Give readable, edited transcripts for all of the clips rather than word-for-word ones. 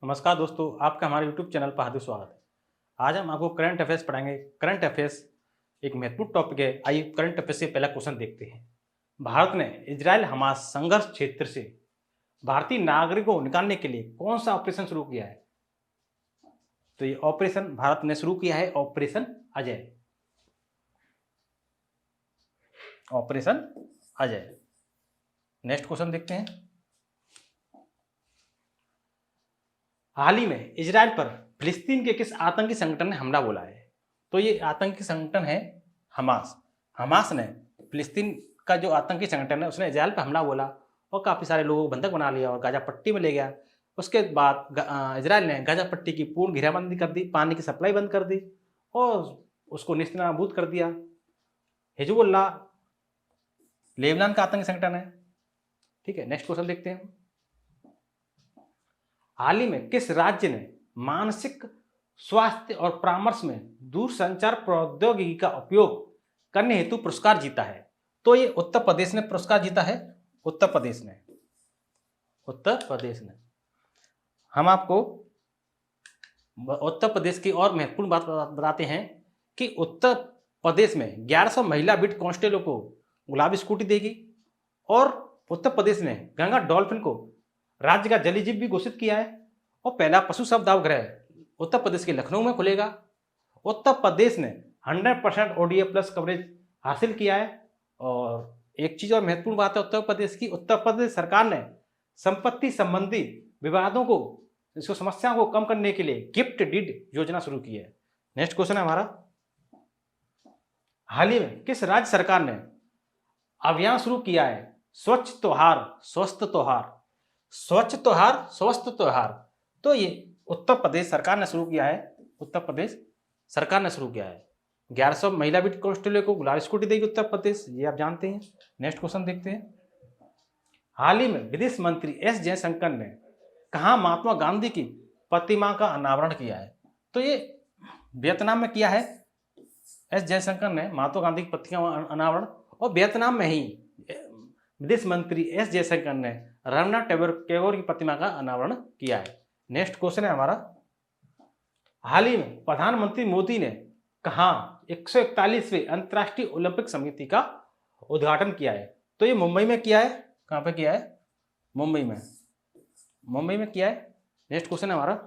नमस्कार दोस्तों, आपका हमारे YouTube चैनल पर हार्दिक स्वागत है। आज हम आपको करंट अफेयर्स पढ़ाएंगे। करंट अफेयर्स एक महत्वपूर्ण टॉपिक है। आइए करंट अफेयर्स से पहला क्वेश्चन देखते हैं। भारत ने इजराइल हमास संघर्ष क्षेत्र से भारतीय नागरिकों को निकालने के लिए कौन सा ऑपरेशन शुरू किया है? तो ये ऑपरेशन भारत ने शुरू किया है operation Ajay. Operation Ajay. Next question देखते हैं। हाल ही में इजराइल पर फिलिस्तीन के किस आतंकी संगठन ने हमला बोला है? तो ये आतंकी संगठन है हमास। हमास ने फिलिस्तीन का जो आतंकी संगठन है उसने इजराइल पर हमला बोला और काफ़ी सारे लोगों को बंधक बना लिया और गाजा पट्टी में ले गया। उसके बाद इजराइल ने गाजा पट्टी की पूर्ण घेराबंदी कर दी, पानी की सप्लाई बंद कर दी और उसको नेस्तनाबूद कर दिया। हिजबुल्लाह लेबनान का आतंकी संगठन है। ठीक है, नेक्स्ट क्वेश्चन देखते हैं। हाल ही में किस राज्य ने मानसिक स्वास्थ्य और परामर्श में दूरसंचार प्रौद्योगिकी का उपयोग करने हेतु पुरस्कार जीता है? तो ये उत्तर प्रदेश ने पुरस्कार जीता है। उत्तर प्रदेश ने हम आपको उत्तर प्रदेश की और महत्वपूर्ण बात बताते हैं कि उत्तर प्रदेश में 1100 महिला बिट कांस्टेबलों को गुलाबी स्कूटी देगी और उत्तर प्रदेश ने गंगा डॉल्फिन को राज्य का जलीय जीव भी घोषित किया है और पहला पशु शवदाह उत्तर प्रदेश के लखनऊ में खुलेगा। उत्तर प्रदेश ने 100% ODA प्लस कवरेज हासिल किया है। और एक चीज और महत्वपूर्ण बात है उत्तर प्रदेश की, उत्तर प्रदेश सरकार ने संपत्ति संबंधी विवादों को, इसको समस्याओं को कम करने के लिए गिफ्ट डीड योजना शुरू की है। नेक्स्ट क्वेश्चन है हमारा। हाल ही में किस राज्य सरकार ने अभियान शुरू किया है स्वच्छ त्योहार स्वस्थ त्योहार? स्वच्छ त्योहार स्वस्थ त्योहार। तो ये उत्तर प्रदेश सरकार ने शुरू किया है। उत्तर प्रदेश सरकार ने शुरू किया है। 1100 महिला बिट कांस्टेबल को गुलाबी स्कूटी देगी उत्तर प्रदेश, ये आप जानते हैं। नेक्स्ट क्वेश्चन देखते हैं। हाल ही में विदेश मंत्री एस जयशंकर ने कहाँ महात्मा गांधी की प्रतिमा का अनावरण किया है? तो ये वियतनाम में किया है। एस जयशंकर ने महात्मा गांधी की प्रतिमा अनावरण और वियतनाम में ही विदेश मंत्री एस जयशंकर ने रवींद्रनाथ टैगोर की प्रतिमा का अनावरण किया है। नेक्स्ट क्वेश्चन है हमारा। हाल ही में प्रधानमंत्री मोदी ने कहाँ 141वें अंतर्राष्ट्रीय ओलंपिक समिति का उद्घाटन किया है? तो ये मुंबई में किया है। कहाँ पे किया है? मुंबई में किया है। नेक्स्ट क्वेश्चन है हमारा।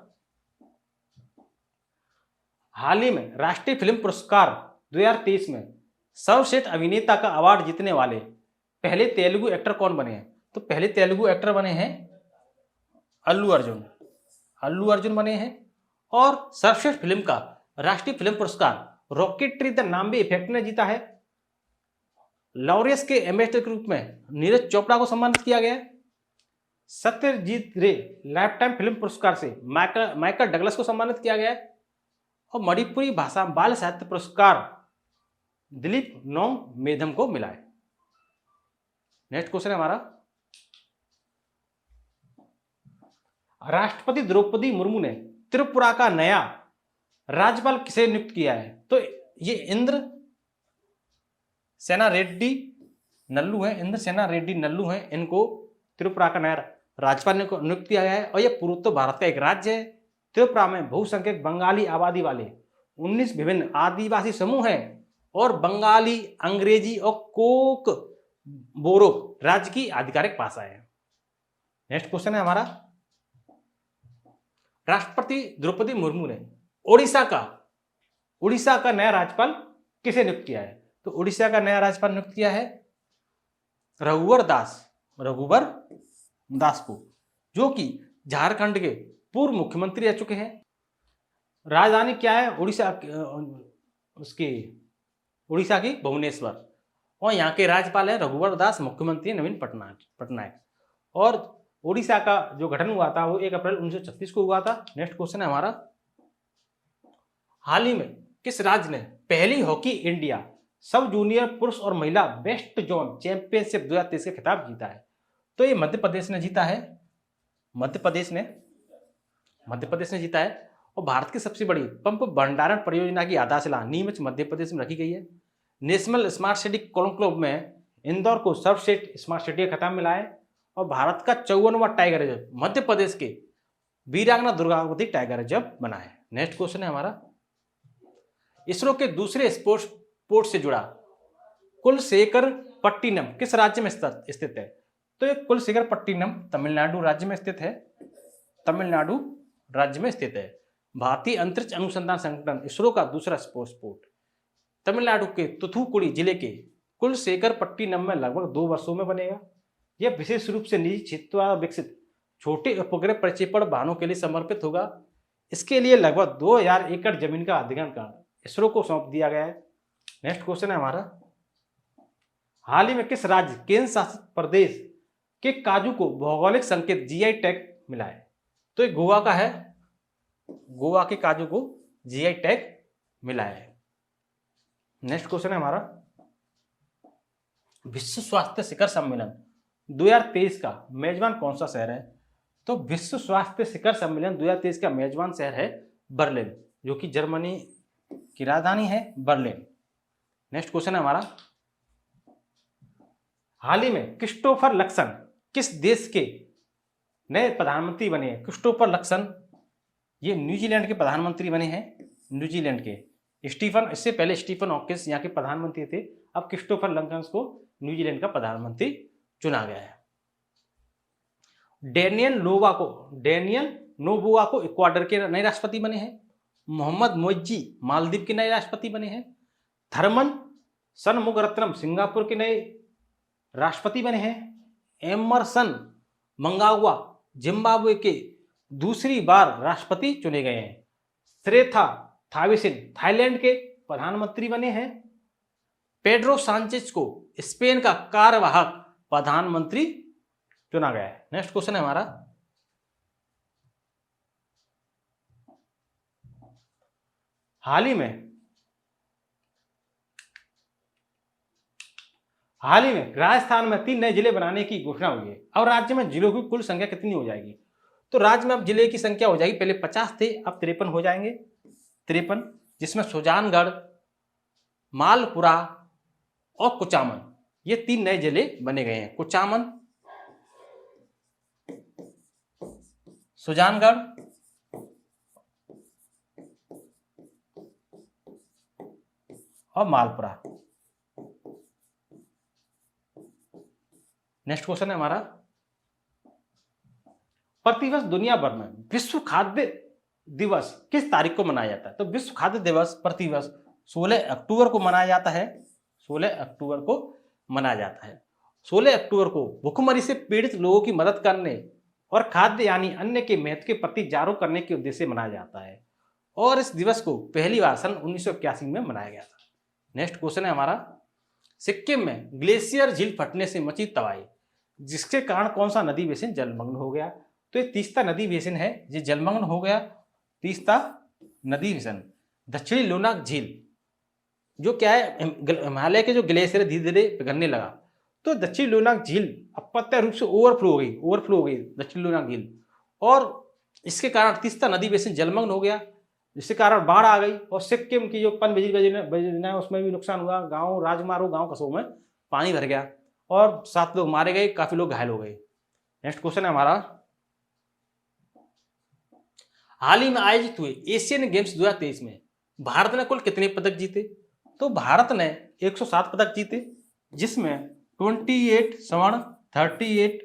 हाल ही में राष्ट्रीय फिल्म पुरस्कार 2023 में सर्वश्रेष्ठ अभिनेता का अवार्ड जीतने वाले पहले तेलुगु एक्टर कौन बने हैं? तो पहले तेलुगु एक्टर बने हैं अल्लू अर्जुन बने हैं। और सर्वश्रेष्ठ फिल्म का राष्ट्रीय फिल्म पुरस्कार रॉकेटरी द नाम्बी इफेक्ट ने जीता है। लॉरेंस के एम्बेसडर के रूप में नीरज चोपड़ा को सम्मानित किया गया। सत्यजीत रे लाइफ टाइम फिल्म पुरस्कार से माइकल डगलस को सम्मानित किया गया है। और मणिपुरी भाषा बाल साहित्य पुरस्कार दिलीप नोंग मेधम को मिला है। नेक्स्ट क्वेश्चन है हमारा। राष्ट्रपति द्रौपदी मुर्मू ने त्रिपुरा का नया राज्यपाल किसे नियुक्त किया है? तो ये इंद्र सेना रेड्डी नल्लू है। इनको त्रिपुरा का नया राज्यपाल नियुक्त किया गया है। और ये पूर्वोत्तर भारत का एक राज्य है। त्रिपुरा में बहुसंख्यक बंगाली आबादी वाले 19 विभिन्न आदिवासी समूह हैं और बंगाली, अंग्रेजी और कोक बोरो राज्य की आधिकारिक भाषा है। नेक्स्ट क्वेश्चन है हमारा। राष्ट्रपति द्रौपदी मुर्मू ने उड़ीसा का नया राज्यपाल किसे नियुक्त किया है? तो उड़ीसा का नया राज्यपाल नियुक्त किया है रघुवर दास को, जो कि झारखंड के पूर्व मुख्यमंत्री रह चुके हैं। राजधानी क्या है उड़ीसा की भुवनेश्वर। और यहाँ के राज्यपाल है रघुवर दास, मुख्यमंत्री नवीन पटनायक। और उड़ीसा का जो गठन हुआ था वो 1 अप्रैल 1936 को हुआ था। नेक्स्ट क्वेश्चन है हमारा। हाल ही में किस राज्य ने पहली हॉकी इंडिया सब जूनियर पुरुष और महिला वेस्ट जोन चैंपियनशिप 2023 का खिताब जीता है? तो ये मध्य प्रदेश ने जीता है। मध्य प्रदेश ने जीता है। और भारत की सबसे बड़ी पंप भंडारण परियोजना की आधारशिला नीमच मध्य प्रदेश में रखी गई है। नेशनल स्मार्ट सिटी कॉन्क्लेव में इंदौर को सर्वश्रेष्ठ स्मार्ट सिटी का खिताब मिला है। और भारत का 54वां टाइगर रिजर्व मध्य प्रदेश के वीरांगना दुर्गावती टाइगर रिजर्व बना है। नेक्स्ट क्वेश्चन है हमारा, इसरो के दूसरे स्पोर्ट से जुड़ा कुलशेखर पट्टिनम किस राज्य में स्थित है? तो ये कुलशेखर पट्टिनम तमिलनाडु राज्य में स्थित है। तमिलनाडु राज्य में स्थित है। भारतीय अंतरिक्ष अनुसंधान संगठन इसरो का दूसरा स्पोर्ट तमिलनाडु के तुथुकुड़ी जिले के कुलशेखर पट्टिनम में लगभग 2 वर्षों में बनेगा। यह विशेष रूप से निजी क्षेत्र द्वारा विकसित छोटे उपग्रह प्रक्षेपण वाहनों के लिए समर्पित होगा। इसके लिए लगभग 2000 एकड़ जमीन का अधिग्रहण इसरो को सौंप दिया गया है। नेक्स्ट क्वेश्चन है हमारा, हाल ही में किस राज्य केंद्र शासित प्रदेश के काजू को भौगोलिक संकेत जीआई टैग मिला है? तो ये गोवा का है। गोवा के काजू को जीआई टैग मिला है। नेक्स्ट क्वेश्चन है हमारा, विश्व स्वास्थ्य शिखर सम्मेलन 2023 का मेजबान कौन सा शहर है? तो विश्व स्वास्थ्य शिखर सम्मेलन 2023 का मेजबान शहर है बर्लिन, जो कि जर्मनी की राजधानी है बर्लिन। नेक्स्ट क्वेश्चन है हमारा, हाल ही में क्रिस्टोफर लक्सन किस देश के नए प्रधानमंत्री बने हैं? क्रिस्टोफर लक्सन ये न्यूजीलैंड के प्रधानमंत्री बने हैं। न्यूजीलैंड के इससे पहले स्टीफन हॉकिंस यहाँ के प्रधानमंत्री थे। अब क्रिस्टोफर लक्सन को न्यूजीलैंड का प्रधानमंत्री चुना गया है। डेनियल नोबोआ को इक्वाडोर के नए राष्ट्रपति बने हैं। मोहम्मद मोइज्जी मालदीव के नए राष्ट्रपति बने हैं। थर्मन सनमुगरत्नम सिंगापुर के नए राष्ट्रपति बने हैं। एमरसन मंगावा जिम्बाब्वे के दूसरी बार राष्ट्रपति चुने गए हैं। श्रेथा थाविसिन थाईलैंड के प्रधानमंत्री बने हैं। पेड्रो सांचेज को स्पेन का कार्यवाहक प्रधानमंत्री चुना गया है। नेक्स्ट क्वेश्चन है हमारा, हाल ही में राजस्थान में 3 नए जिले बनाने की घोषणा हुई है। और राज्य में जिलों की कुल संख्या कितनी हो जाएगी? तो राज्य में अब जिले की संख्या हो जाएगी, पहले 50 थे अब 53 हो जाएंगे। 53, जिसमें सुजानगढ़, मालपुरा और कुचामन, ये 3 नए जिले बने गए हैं। कुचामन, सुजानगढ़ और मालपुरा। नेक्स्ट क्वेश्चन है हमारा, प्रतिवर्ष दुनिया भर में विश्व खाद्य दिवस किस तारीख को मनाया जाता है? तो विश्व खाद्य दिवस प्रतिवर्ष 16 अक्टूबर को मनाया जाता है। 16 अक्टूबर को मनाया जाता है। 16 अक्टूबर को भुखमरी से पीड़ित लोगों की मदद करने और खाद्य यानी अन्न के महत्व के प्रति जागरूक करने के उद्देश्य से मनाया जाता है। और इस दिवस को पहली बार सन 1981 में मनाया गया था। नेक्स्ट क्वेश्चन है हमारा, सिक्किम में ग्लेशियर झील फटने से मची तबाही, जिसके कारण कौन सा नदी बेसिन जलमग्न हो गया? तो ये तीस्ता नदी बेसिन है जो जलमग्न हो गया। तीस्ता नदी बेसिन, दक्षिणी लोनाक झील जो क्या है, हिमालय के जो ग्लेशियर धीरे धीरे पिघलने लगा, तो दक्षिणी लोनाक झील अप्रत्यक्ष रूप से ओवरफ्लो हो गई दक्षिणी लोनाक झील, और इसके कारण तीस्ता नदी बेसिन जलमग्न हो गया, जिसके कारण बाढ़ आ गई। और सिक्किम की जो पनबिजली योजना है उसमें भी नुकसान हुआ। गांव, राजमार्ग, गांव कस्बों में पानी भर गया और 7 लोग मारे गए, काफी लोग घायल हो गए। नेक्स्ट क्वेश्चन है हमारा, हाल ही में आयोजित हुए एशियन गेम्स 2023 में भारत ने कुल कितने पदक जीते? तो भारत ने 107 पदक जीते, जिसमें 28 स्वर्ण, 38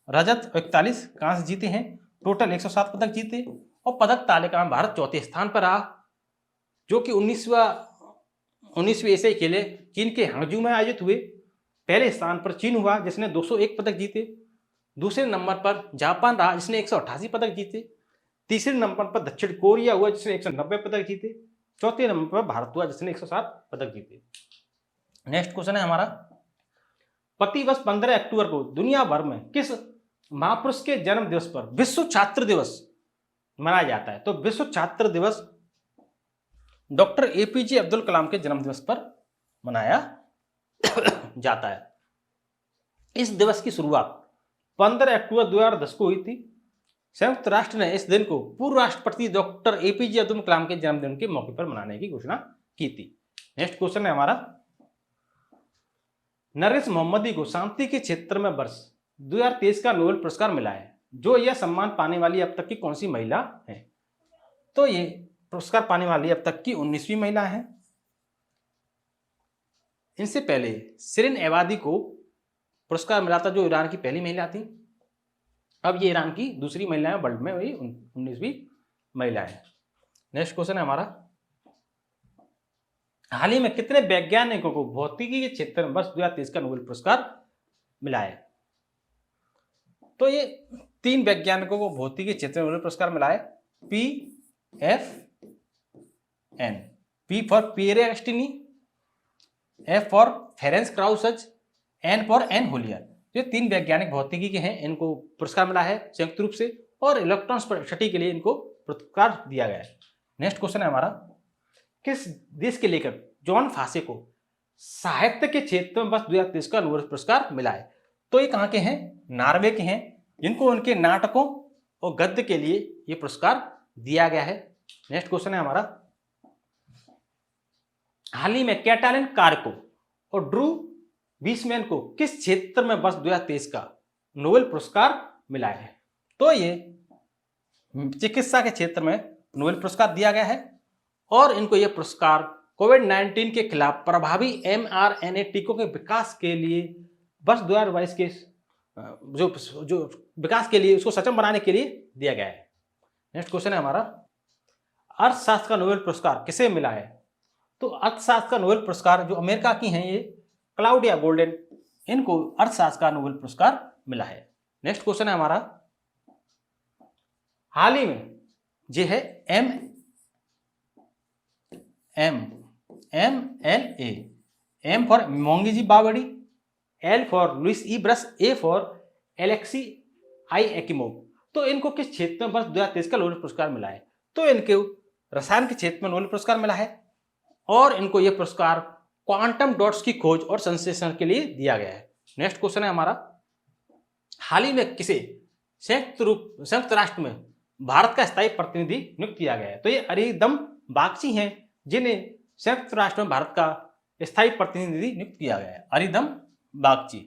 रजत और 41 कांस्य जीते हैं। टोटल 107 पदक जीते। और पदक तालिका में भारत चौथे स्थान पर रहा, जो कि 19वीं एशियाई खेले चीन के हांगजू में आयोजित हुए। पहले स्थान पर चीन हुआ जिसने 201 पदक जीते। दूसरे नंबर पर जापान रहा जिसने 188 पदक जीते। तीसरे नंबर पर दक्षिण कोरिया हुआ जिसने 190 पदक जीते। चौथे नंबर पर भारत हुआ जिसने 107 पदक जीते। नेक्स्ट क्वेश्चन है हमारा, प्रतिवर्ष 15 अक्टूबर को दुनिया भर में किस महापुरुष के जन्म दिवस पर विश्व छात्र दिवस मनाया जाता है? तो विश्व छात्र दिवस डॉक्टर एपीजे अब्दुल कलाम के जन्म दिवस पर मनाया जाता है। इस दिवस की शुरुआत 15 अक्टूबर 2010 को हुई थी। संयुक्त राष्ट्र ने इस दिन को पूर्व राष्ट्रपति डॉक्टर एपीजे अब्दुल कलाम के जन्मदिन के मौके पर मनाने की घोषणा की थी। नेक्स्ट क्वेश्चन है हमारा, नरेश मोहम्मदी को शांति के क्षेत्र में वर्ष 2023 का नोबेल पुरस्कार मिला है। जो यह सम्मान पाने वाली अब तक की कौन सी महिला है? तो ये पुरस्कार पाने वाली अब तक की 19वीं महिला है। इनसे पहले शिरीन एबादी को पुरस्कार मिला था, जो ईरान की पहली महिला थी। अब ये ईरान की दूसरी महिला है वर्ल्ड में, वही 19वीं महिला है। नेक्स्ट क्वेश्चन है हमारा, हाल ही में कितने वैज्ञानिकों को भौतिकी के क्षेत्र में वर्ष 2023 का नोबेल पुरस्कार मिला है? तो ये 3 वैज्ञानिकों को भौतिकी के क्षेत्र में नोबेल पुरस्कार मिला है। PFN, P for Pierre Agostini, F for Ferenc Krausz, N for Anne L'Huillier. ये 3 वैज्ञानिक भौतिकी के हैं, इनको पुरस्कार मिला है संयुक्त रूप से, और इलेक्ट्रॉन स्टडी के लिए इनको पुरस्कार दिया गया है। नेक्स्ट क्वेश्चन है हमारा, किस देश के लेखक जॉन फासे को साहित्य के क्षेत्र में वर्ष 2023 का नोबेल पुरस्कार मिला है? तो ये कहाँ के हैं? नॉर्वे के हैं, जिनको उनके नाटकों और गद्य के लिए ये पुरस्कार दिया गया है। नेक्स्ट क्वेश्चन है हमारा, हाल ही में कैटालिन कार्को और ड्रू विस्मैन को किस क्षेत्र में वर्ष 2023 का नोबेल पुरस्कार मिला है? तो ये चिकित्सा के क्षेत्र में नोबेल पुरस्कार दिया गया है, और इनको यह पुरस्कार कोविड-19 के खिलाफ प्रभावी mRNA टीकों के विकास के लिए वर्ष 2022 के जो विकास के लिए उसको सक्षम बनाने के लिए दिया गया है। नेक्स्ट क्वेश्चन है हमारा, अर्थशास्त्र का नोबेल पुरस्कार किसे मिला है? तो अर्थशास्त्र का नोबेल पुरस्कार जो अमेरिका की हैं, ये क्लाउडिया गोल्डन, इनको अर्थशास्त्र का नोबेल पुरस्कार मिला है। नेक्स्ट क्वेश्चन है हमारा, हाल ही में जो है MLA, M for Moungi Bawendi, L for Louis E Brus, A for Alexei I Ekimov. तो इनको किस क्षेत्र में वर्ष 2023 का नोबेल पुरस्कार मिला है? तो इनको रसायन के क्षेत्र में नोबेल पुरस्कार मिला है, और इनको यह पुरस्कार क्वांटम डॉट्स की खोज और संश्लेषण के लिए दिया गया है। नेक्स्ट क्वेश्चन है हमारा, हाल ही में किसे संयुक्त राष्ट्र में भारत का स्थायी प्रतिनिधि नियुक्त किया गया है? तो ये अरिदम बागची हैं, जिन्हें संयुक्त राष्ट्र में भारत का स्थायी प्रतिनिधि नियुक्त किया गया है। अरिदम बागची।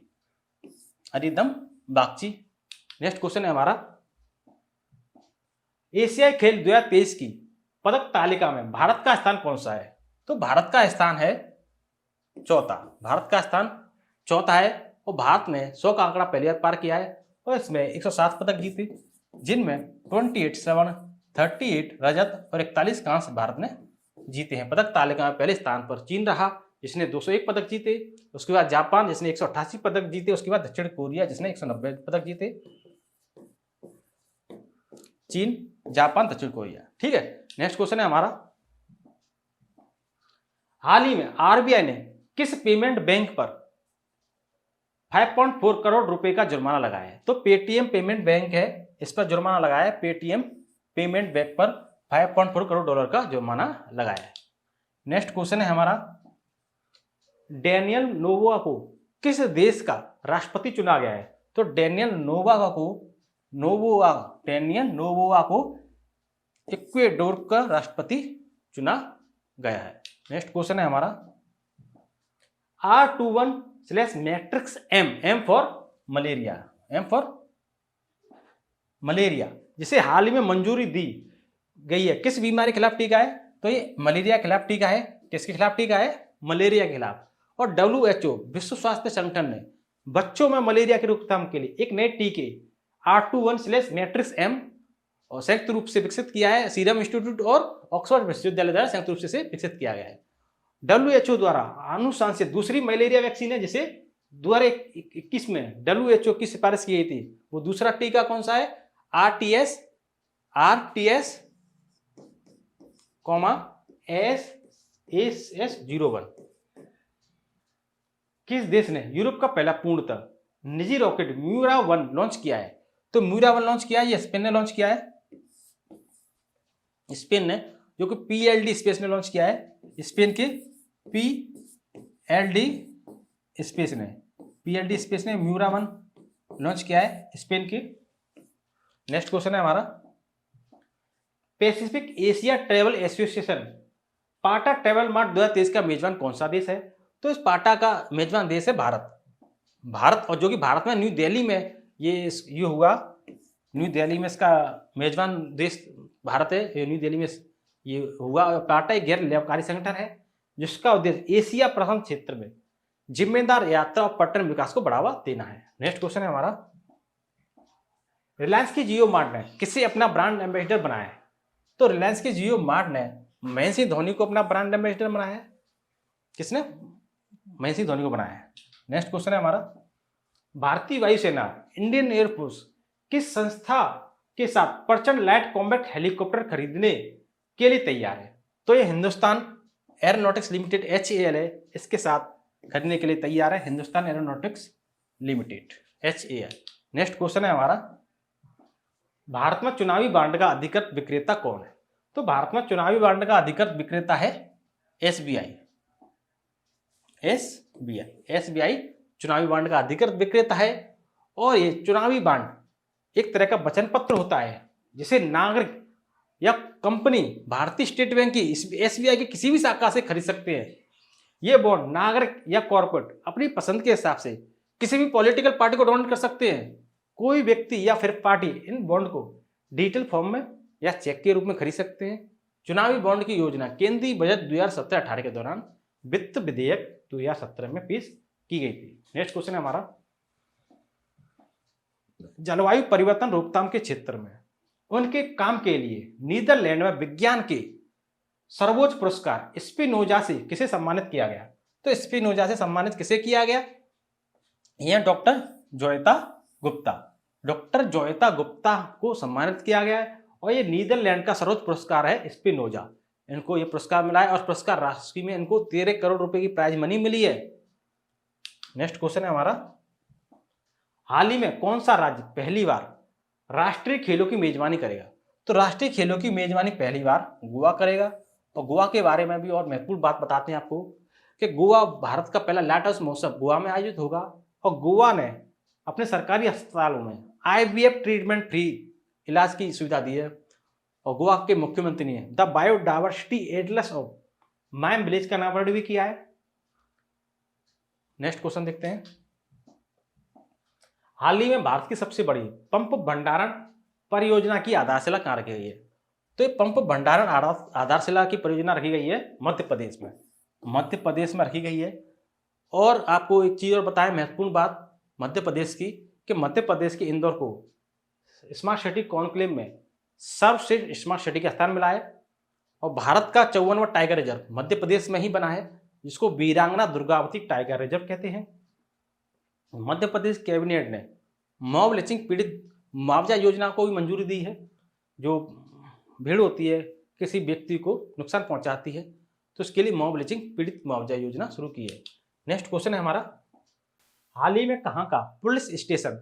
नेक्स्ट क्वेश्चन है हमारा, एशियाई खेल 2023 की पदक तालिका में भारत का स्थान कौन सा है? तो भारत का स्थान है चौथा। भारत का स्थान चौथा है, और भारत ने 100 का आंकड़ा पहली बार पार किया है, और इसमें 107 पदक जीते, जिनमें 28 स्वर्ण, 38 रजत और 41 कांस्य भारत ने जीते हैं। पदक तालिका में पहले स्थान पर चीन रहा, जिसने 201 पदक जीते। उसके बाद जापान, जिसने 188 पदक जीते। उसके बाद दक्षिण कोरिया, जिसने 190 पदक जीते। चीन, जापान, दक्षिण कोरिया। ठीक है। नेक्स्ट क्वेश्चन है हमारा, हाल ही में आरबीआई ने किस पेमेंट बैंक पर 5.4 करोड़ रुपए का जुर्माना लगाया है? तो पेटीएम पेमेंट बैंक है, इस पर जुर्माना लगाया है। पेटीएम पेमेंट बैंक पर 5.4 करोड़ डॉलर का जुर्माना लगाया है। नेक्स्ट क्वेश्चन है हमारा, डेनियल नोबोआ को किस देश का राष्ट्रपति चुना गया है? तो डेनियल नोबोआ को इक्वेडोर का राष्ट्रपति चुना गया है। नेक्स्ट क्वेश्चन है हमारा, R21/मैट्रिक्स M फॉर मलेरिया, जिसे हाल ही में मंजूरी दी गई है, किस बीमारी के खिलाफ टीका है? तो ये मलेरिया के खिलाफ टीका है। किसके खिलाफ टीका है? मलेरिया के खिलाफ। और WHO विश्व स्वास्थ्य संगठन ने बच्चों में मलेरिया की रोकथाम के लिए एक नए टीके R21/मैट्रिक्स M और संयुक्त रूप से विकसित किया है। सीरम इंस्टीट्यूट और ऑक्सफोर्ड विश्वविद्यालय द्वारा संयुक्त रूप से विकसित किया गया है। WHO द्वारा अनुशंसित दूसरी मलेरिया वैक्सीन है, जिसे 2021 में WHO की सिफारिश की गई थी। वो दूसरा टीका कौन सा है? RTS-SS01। किस देश ने यूरोप का पहला पूर्णतः निजी रॉकेट म्यूरा-1 लॉन्च किया है? तो म्यूरा-1 लॉन्च किया है, ये स्पेन ने लॉन्च किया है। स्पेन ने, जो कि PLD स्पेस ने लॉन्च किया है। स्पेन के PLD स्पेस ने म्यूरा-1 लॉन्च किया है, स्पेन के। नेक्स्ट क्वेश्चन है हमारा, पैसिफिक एशिया ट्रेवल एसोसिएशन पाटा ट्रेवल मार्ट 2023 का मेजबान कौन सा देश है? तो इस पाटा का मेजबान देश है भारत। और जो कि भारत में न्यू दिल्ली में ये हुआ न्यू दिल्ली में इसका मेजबान देश भारत है। ये न्यू दिल्ली में ये हुआ। टाटा एक गैर लाभकारी संगठन है जिसका उद्देश्य एशिया प्रशांत क्षेत्र में जिम्मेदार यात्रा और पर्यटन विकास को बढ़ावा देना है। नेक्स्ट क्वेश्चन है हमारा, रिलायंस की जियो मार्ट ने किसे अपना ब्रांड एम्बेसडर बनाया है? तो रिलायंस की जियो मार्ट ने महेंद्र सिंह धोनी को अपना ब्रांड एम्बेसडर बनाया है। किसने? महेंद्र सिंह धोनी को बनाया है। नेक्स्ट क्वेश्चन है हमारा, भारतीय वायुसेना इंडियन एयरफोर्स किस संस्था के साथ प्रचंड लाइट कॉम्बैट हेलीकॉप्टर खरीदने के लिए तैयार है? तो ये हिंदुस्तान एरोनॉटिक्स लिमिटेड HAL है, इसके साथ खरीदने के लिए तैयार है Hindustan aeronautics limited HAL। Next question है हमारा, भारत में चुनावी बांड का अधिकृत विक्रेता कौन है? तो भारत में चुनावी बांड का अधिकृत विक्रेता है SBI। SBI चुनावी बांड का अधिकृत विक्रेता है। और ये चुनावी बांड एक तरह का वचन पत्र होता है जिसे नागरिक या कंपनी भारतीय स्टेट बैंक की SBI की किसी भी शाखा से खरीद सकते हैं। ये बॉन्ड नागरिक या कॉर्पोरेट अपनी पसंद के हिसाब से किसी भी पॉलिटिकल पार्टी को डोनेट कर सकते हैं। कोई व्यक्ति या फिर पार्टी इन बॉन्ड को डिजिटल फॉर्म में या चेक के रूप में खरीद सकते हैं। चुनावी बॉन्ड की योजना केंद्रीय बजट 2017-18 के दौरान वित्त विधेयक 2017 में पेश की गई थी। नेक्स्ट क्वेश्चन है हमारा, जलवायु परिवर्तन रोकथाम के क्षेत्र में उनके काम के लिए नीदरलैंड में विज्ञान के सर्वोच्च पुरस्कार स्पिनोजा से किसे सम्मानित किया गया? तो स्पिनोजा से सम्मानित किसे किया गया? यह डॉक्टर जोयता गुप्ता को सम्मानित किया गया है। और ये नीदरलैंड का सर्वोच्च पुरस्कार है स्पिनोजा, इनको ये पुरस्कार मिला है। और पुरस्कार राशि में इनको 13 करोड़ रुपए की प्राइज मनी मिली है। नेक्स्ट क्वेश्चन है हमारा, हाल ही में कौन सा राज्य पहली बार राष्ट्रीय खेलों की मेजबानी करेगा? तो राष्ट्रीय खेलों की मेजबानी पहली बार गोवा करेगा। और गोवा के बारे में भी और महत्वपूर्ण बात बताते हैं आपको कि गोवा भारत का पहला लाइट हाउस महोत्सव गोवा में आयोजित होगा। और गोवा ने अपने सरकारी अस्पतालों में IVF ट्रीटमेंट फ्री इलाज की सुविधा दी है। और गोवा के मुख्यमंत्री ने the biodiversity Atlas of mime village का अनावरण भी किया है। नेक्स्ट क्वेश्चन देखते हैं, हाल ही में भारत की सबसे बड़ी पंप भंडारण परियोजना की आधारशिला कहाँ रखी गई है? तो ये पंप भंडारण आधारशिला की परियोजना रखी गई है मध्य प्रदेश में रखी गई है। और आपको एक चीज और बताएं, महत्वपूर्ण बात मध्य प्रदेश की, कि मध्य प्रदेश के इंदौर को स्मार्ट सिटी कॉन्क्लेव में सर्वश्रेष्ठ स्मार्ट सिटी का स्थान मिला है। और भारत का 54वां टाइगर रिजर्व मध्य प्रदेश में ही बना है, जिसको वीरांगना दुर्गावती टाइगर रिजर्व कहते हैं। मध्य प्रदेश कैबिनेट ने मॉब लिंचिंग पीड़ित मुआवजा योजना को भी मंजूरी दी है। जो भीड़ होती है किसी व्यक्ति को नुकसान पहुंचाती है, तो उसके लिए मॉब लिंचिंग पीड़ित मुआवजा योजना शुरू की है। नेक्स्ट क्वेश्चन है हमारा, हाल ही में कहाँ का पुलिस स्टेशन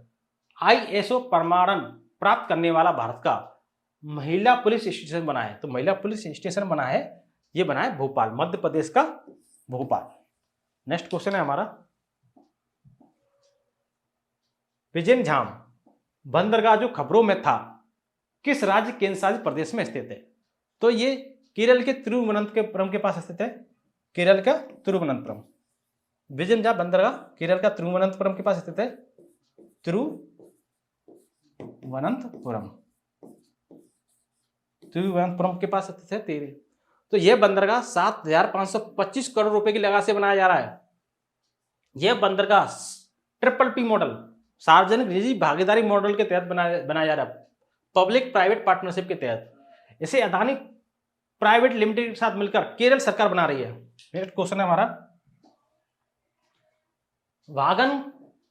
ISO प्रमाणन प्राप्त करने वाला भारत का महिला पुलिस स्टेशन बना है? तो महिला पुलिस स्टेशन बना है, ये बना है भोपाल, मध्य प्रदेश का भोपाल। नेक्स्ट क्वेश्चन है हमारा, विजयनझाम बंदरगाह जो खबरों में था किस राज्य केंद्र शासित प्रदेश में स्थित है? तो ये केरल के तिरुवनंतपुरम के पास स्थित है, केरल का तिरुवनंतपुरम। विजयनझाम बंदरगाह केरल का तिरुवनंतपुरम के पास स्थित है, तिरुवनंतपुरम के पास स्थित है तेरे। तो यह बंदरगाह 7,525 करोड़ रुपए की लागत से बनाया जा रहा है। यह बंदरगाह PPP मॉडल, सार्वजनिक निजी भागीदारी मॉडल के तहत बनाया जा रहा है, पब्लिक प्राइवेट पार्टनरशिप के तहत। इसे अदानी प्राइवेट लिमिटेड के साथ मिलकर केरल सरकार बना रही है। नेक्स्ट क्वेश्चन है हमारा, वागन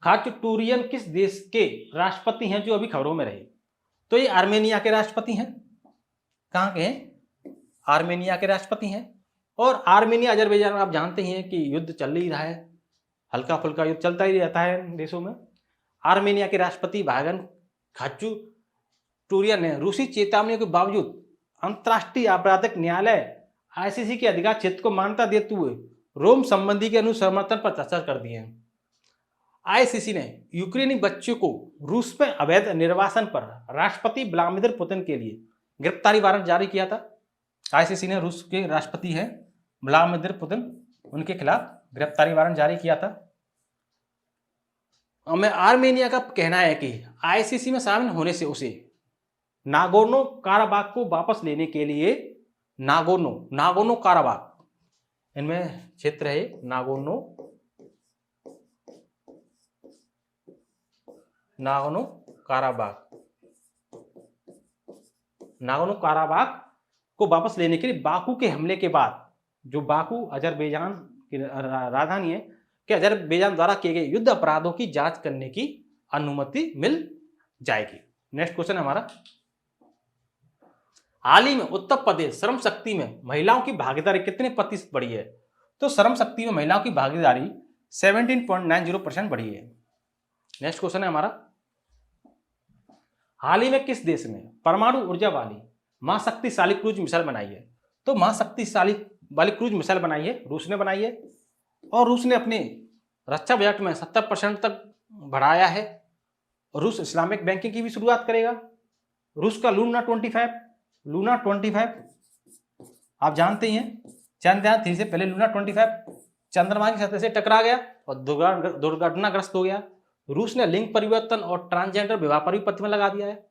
खाचटूरियन किस देश के राष्ट्रपति हैं जो अभी खबरों में रहे? तो ये आर्मेनिया के राष्ट्रपति हैं। कहाँ के हैं? आर्मेनिया के राष्ट्रपति हैं। और आर्मेनिया अजरबैजान में आप जानते ही हैं कि युद्ध चल ही रहा है, हल्का फुल्का युद्ध चलता ही रहता है देशों में। आर्मेनिया के राष्ट्रपति वागन खाचटूरियन ने रूसी चेतावनियों के बावजूद अंतर्राष्ट्रीय आपराधिक न्यायालय ICC के अधिकार क्षेत्र को मान्यता देते हुए रोम संबंधी के अनुसमर्थन पर चर्चा कर दी है। ICC ने यूक्रेनी बच्चों को रूस में अवैध निर्वासन पर राष्ट्रपति व्लादिमीर पुतिन के लिए गिरफ्तारी वारंट जारी किया था। ICC ने रूस के राष्ट्रपति हैं व्लादिमीर पुतिन, उनके खिलाफ गिरफ्तारी वारंट जारी किया था। आर्मेनिया का कहना है कि ICC में शामिल होने से उसे नागोर्नो काराबाख को वापस लेने के लिए नागोर्नो काराबाख इनमें क्षेत्र है नागोर्नो काराबाख को वापस लेने के लिए बाकू के हमले के बाद, जो बाकू अजरबैजान की राजधानी है, कि अजरबैजान द्वारा किए गए युद्ध अपराधों की जांच करने की अनुमति मिल जाएगी। नेक्स्ट क्वेश्चन हमारा, हाल ही में उत्तर प्रदेश श्रम शक्ति में महिलाओं की भागीदारी कितने प्रतिशत बढ़ी है? तो श्रम शक्ति में महिलाओं की भागीदारी 17.90% बढ़ी है। नेक्स्ट क्वेश्चन है हमारा, हाल ही में किस देश ने परमाणु ऊर्जा वाली महाशक्तिशाली क्रूज मिसाइल बनाई है? तो महाशक्तिशाली वाली क्रूज मिसाइल बनाई है रूस ने बनाई है, और रूस ने अपने रक्षा बजट में 70% तक बढ़ाया है। रूस इस्लामिक बैंकिंग की भी शुरुआत करेगा। रूस का लूना 25 आप जानते ही हैं, चंद्रयान 3 से पहले लूना 25 चंद्रमा की सतह से टकरा गया और दुर्घटनाग्रस्त हो गया। रूस ने लिंग परिवर्तन और ट्रांसजेंडर विवाह पर भी प्रतिबंध लगा दिया है।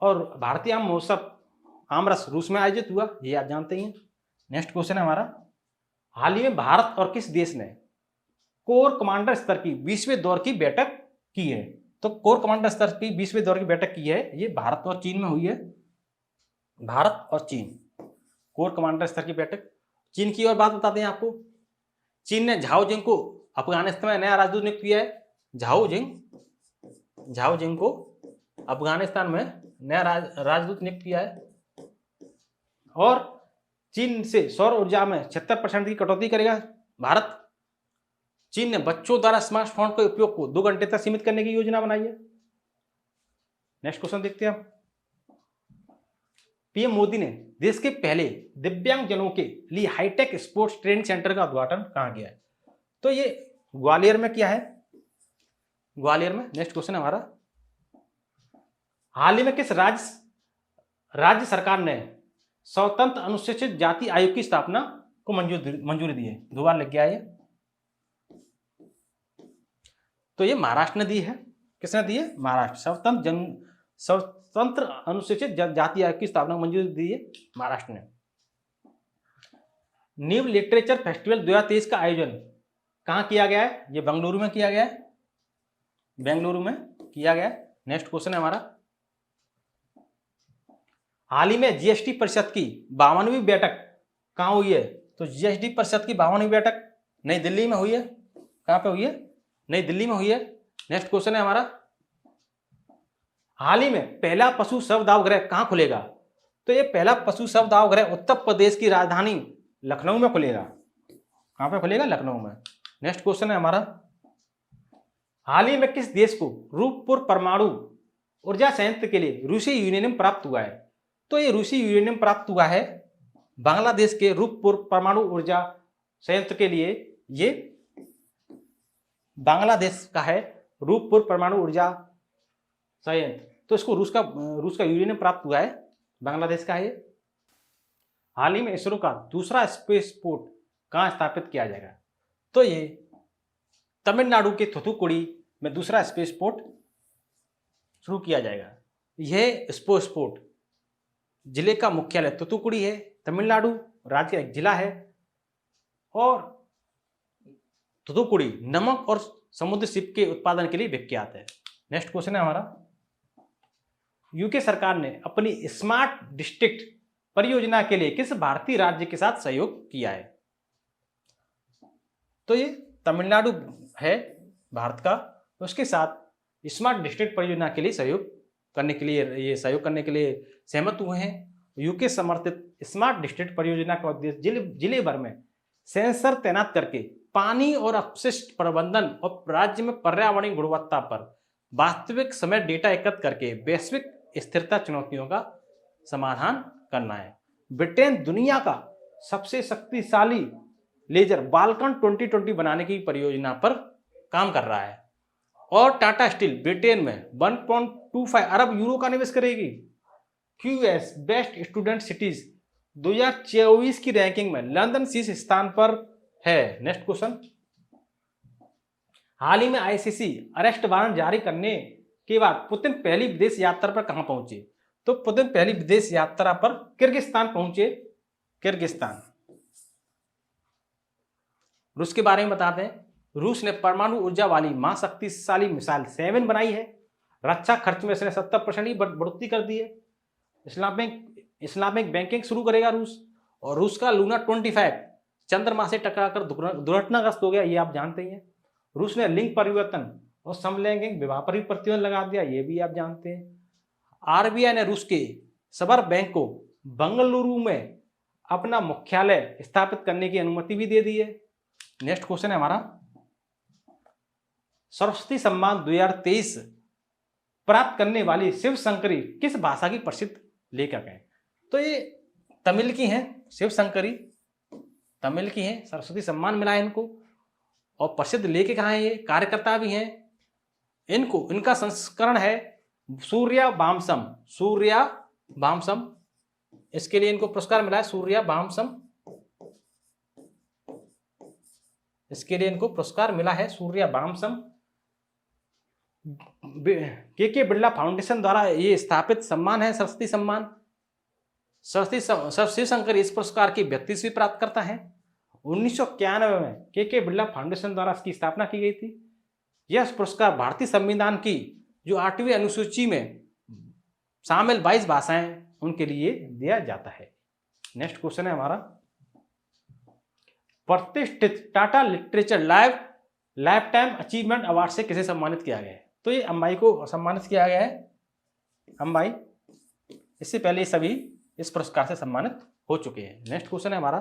और भारतीय आम महोत्सव आमरस रूस में आयोजित हुआ, ये आप जानते ही हैं। नेक्स्ट क्वेश्चन है हमारा, हाल ही में भारत और किस देश ने कोर कमांडर स्तर की 20वें दौर की बैठक की है? तो कोर कमांडर स्तर की 20वें दौर की बैठक की है, ये भारत और चीन में हुई है। भारत और चीन कोर कमांडर स्तर की बैठक। चीन की और बात बताते हैं आपको, चीन ने झाओ जिंग को अफगानिस्तान में नया राजदूत नियुक्त किया है। झाओ जिंग को अफगानिस्तान में नया राजदूत नियुक्त किया है। और चीन से सौर ऊर्जा में 76% की कटौती करेगा भारत। चीन ने बच्चों द्वारा स्मार्टफोन के उपयोग को 2 घंटे तक सीमित करने की योजना बनाई है। नेक्स्ट क्वेश्चन देखते हैं हम, पीएम मोदी ने देश के पहले दिव्यांग जनों के लिए हाईटेक स्पोर्ट्स ट्रेनिंग सेंटर का उद्घाटन कहां किया है? तो ये ग्वालियर में किया है, ग्वालियर में। नेक्स्ट क्वेश्चन हमारा, हाल ही में किस राज्य सरकार ने स्वतंत्र अनुसूचित जाति आयोग की स्थापना को मंजूरी दी है? 2 बार लग गया है। तो ये महाराष्ट्र ने दी है। किसने दी है? महाराष्ट्र। स्वतंत्र अनुसूचित जाति आयोग की स्थापना को मंजूरी दी है महाराष्ट्र ने। न्यू लिटरेचर फेस्टिवल 2023 का आयोजन कहां किया गया है? ये बेंगलुरु में किया गया है, बेंगलुरु में किया गया है। नेक्स्ट क्वेश्चन है हमारा, हाल ही में जीएसटी परिषद की 52वीं बैठक कहां हुई है? तो जीएसटी परिषद की 52वीं बैठक नई दिल्ली में हुई है। कहां पे हुई है? नई दिल्ली में हुई है। नेक्स्ट क्वेश्चन है हमारा, हाल ही में पहला पशु शवदाह कहां खुलेगा? तो ये पहला पशु शवदाह उत्तर प्रदेश की राजधानी लखनऊ में खुलेगा। कहां पे खुलेगा? लखनऊ में। नेक्स्ट क्वेश्चन है हमारा, हाल ही में किस देश को रूपपुर परमाणु ऊर्जा संयंत्र के लिए रूसी यूरेनियम प्राप्त हुआ है? तो ये रूसी यूरेनियम प्राप्त हुआ है बांग्लादेश के रूपपुर परमाणु ऊर्जा संयंत्र के लिए। ये बांग्लादेश का है रूपपुर परमाणु ऊर्जा संयंत्र, तो इसको रूस का यूरेनियम प्राप्त हुआ है, बांग्लादेश का है। हाल ही में इसरो का दूसरा स्पेस पोर्ट कहां स्थापित किया जाएगा? तो ये तमिलनाडु के थुथुकुडी में दूसरा स्पेस पोर्ट शुरू किया जाएगा। यह स्पेस पोर्ट जिले का मुख्यालय थुथुकुडी है, तमिलनाडु राज्य का एक जिला है। और थुथुकुडी नमक और समुद्र सीप के उत्पादन के लिए विख्यात है। नेक्स्ट क्वेश्चन है हमारा, यूके सरकार ने अपनी स्मार्ट डिस्ट्रिक्ट परियोजना के लिए किस भारतीय राज्य के साथ सहयोग किया है? तो ये तमिलनाडु है भारत का, उसके साथ स्मार्ट डिस्ट्रिक्ट परियोजना के लिए सहयोग करने के लिए सहमत हुए हैं। यूके समर्थित स्मार्ट डिस्ट्रिक्ट परियोजना का उद्देश्य जिले भर में सेंसर तैनात करके पानी और अपशिष्ट प्रबंधन और राज्य में पर्यावरणीय गुणवत्ता पर वास्तविक समय डेटा एकत्र करके वैश्विक स्थिरता चुनौतियों का समाधान करना है। ब्रिटेन दुनिया का सबसे शक्तिशाली लेजर बाल्कन 2020 बनाने की परियोजना पर काम कर रहा है। और टाटा स्टील ब्रिटेन में 1.25 अरब यूरो का निवेश करेगी। क्यूएस बेस्ट स्टूडेंट सिटीज 2024 की रैंकिंग में लंदन शीर्ष स्थान पर है। नेक्स्ट क्वेश्चन, हाल ही में आईसीसी अरेस्ट वारंट जारी करने के बाद पुतिन पहली विदेश यात्रा पर कहां पहुंचे? तो पुतिन पहली विदेश यात्रा पर किर्गिस्तान पहुंचे। किर्गिस्तान। रूस के बारे में बताते हैं। रूस ने परमाणु ऊर्जा वाली महाशक्तिशाली मिसाइल 7 बनाई है। रक्षा खर्च में इसने 70% की बढ़ोतरी कर दी है। इस्लामिक बैंकिंग शुरू करेगा रूस। और रूस का लूना 25 चंद्रमा से टकराकर दुर्घटनाग्रस्त हो गया, ये आप जानते ही हैं। रूस ने लिंग परिवर्तन और समलैंगिक विवाह पर भी प्रतिबंध लगा दिया, ये भी आप जानते हैं। आरबीआई ने रूस के सबर बैंक को बंगलुरु में अपना मुख्यालय स्थापित करने की अनुमति भी दे दी है। नेक्स्ट क्वेश्चन है हमारा, सरस्वती सम्मान 2023 प्राप्त करने वाली शिवशंकरी किस भाषा की प्रसिद्ध लेखक हैं? तो ये तमिल की हैं, शिवशंकरी तमिल की हैं। सरस्वती सम्मान मिला है इनको और प्रसिद्ध लेखक हैं, ये कार्यकर्ता भी हैं। इनका संस्करण है सूर्या वामसम। सूर्या वामसम, इसके लिए इनको पुरस्कार मिला है सूर्या वामसम। इसके लिए इनको पुरस्कार मिला है सूर्या वामसम। के बिरला फाउंडेशन द्वारा ये स्थापित सम्मान है सरस्वती सम्मान। शिवशंकर इस पुरस्कार की व्यक्ति से प्राप्त करता है। 1991 में के बिरला फाउंडेशन द्वारा इसकी स्थापना की गई थी। यह पुरस्कार भारतीय संविधान की जो 8वीं अनुसूची में शामिल 22 भाषाएं उनके लिए दिया जाता है। नेक्स्ट क्वेश्चन है हमारा, प्रतिष्ठित Tata literature life time achievement award से किसे सम्मानित किया गया है? तो ये अंबाई को सम्मानित किया गया है। अंबाई, इससे पहले सभी इस पुरस्कार से सम्मानित हो चुके हैं। नेक्स्ट क्वेश्चन है हमारा,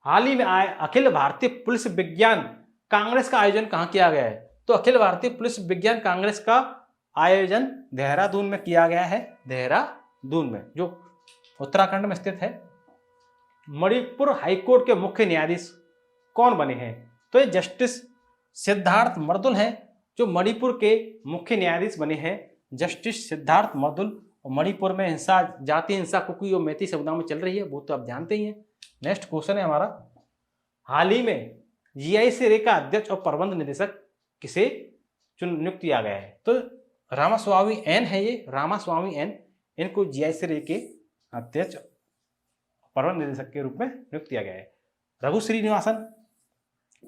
हाल ही में आए अखिल भारतीय पुलिस विज्ञान कांग्रेस का आयोजन कहां किया गया है? तो अखिल भारतीय पुलिस विज्ञान कांग्रेस का आयोजन देहरादून में किया गया है। देहरादून में, जो उत्तराखंड में स्थित है। मणिपुर हाईकोर्ट के मुख्य न्यायाधीश कौन बने हैं? तो ये जस्टिस सिद्धार्थ मर्दुल हैं, जो मणिपुर के मुख्य न्यायाधीश बने हैं। जस्टिस सिद्धार्थ मर्दुल। और मणिपुर में हिंसा, जाति हिंसा कुकी और मैती समुदाय में चल रही है, वो तो आप जानते ही हैं। नेक्स्ट क्वेश्चन है हमारा, हाल ही में जीआई से का अध्यक्ष और प्रबंध निदेशक किसे नियुक्त किया गया है? तो रामास्वामी एन है ये, रामास्वामी एन। इनको जीआई से के अध्यक्ष प्रबंध निदेशक के रूप में नियुक्त किया गया है। Raghu Srinivasan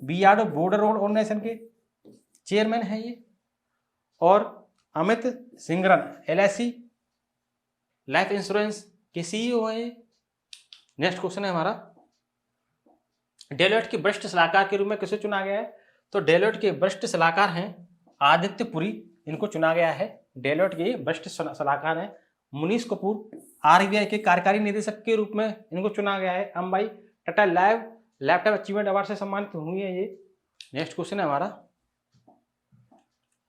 BRO border road organisation के चेयरमैन है ये। और Amit Singran LIC life insurance के सीईओ है। नेक्स्ट क्वेश्चन है हमारा, डेलोइट के वरिष्ठ सलाहकार के रूप में किसे चुना गया है? तो डेलोइट के वरिष्ठ सलाहकार हैं आदित्य पुरी, इनको चुना गया है। डेलोइट के वरिष्ठ सलाहकार हैं मुनीश कपूर। आरबीआई के कार्यकारी निदेशक के रूप में इनको चुना गया है Ambai. Tata laptop achievement award से सम्मानित हुई है ये। नेक्स्ट क्वेश्चन है हमारा,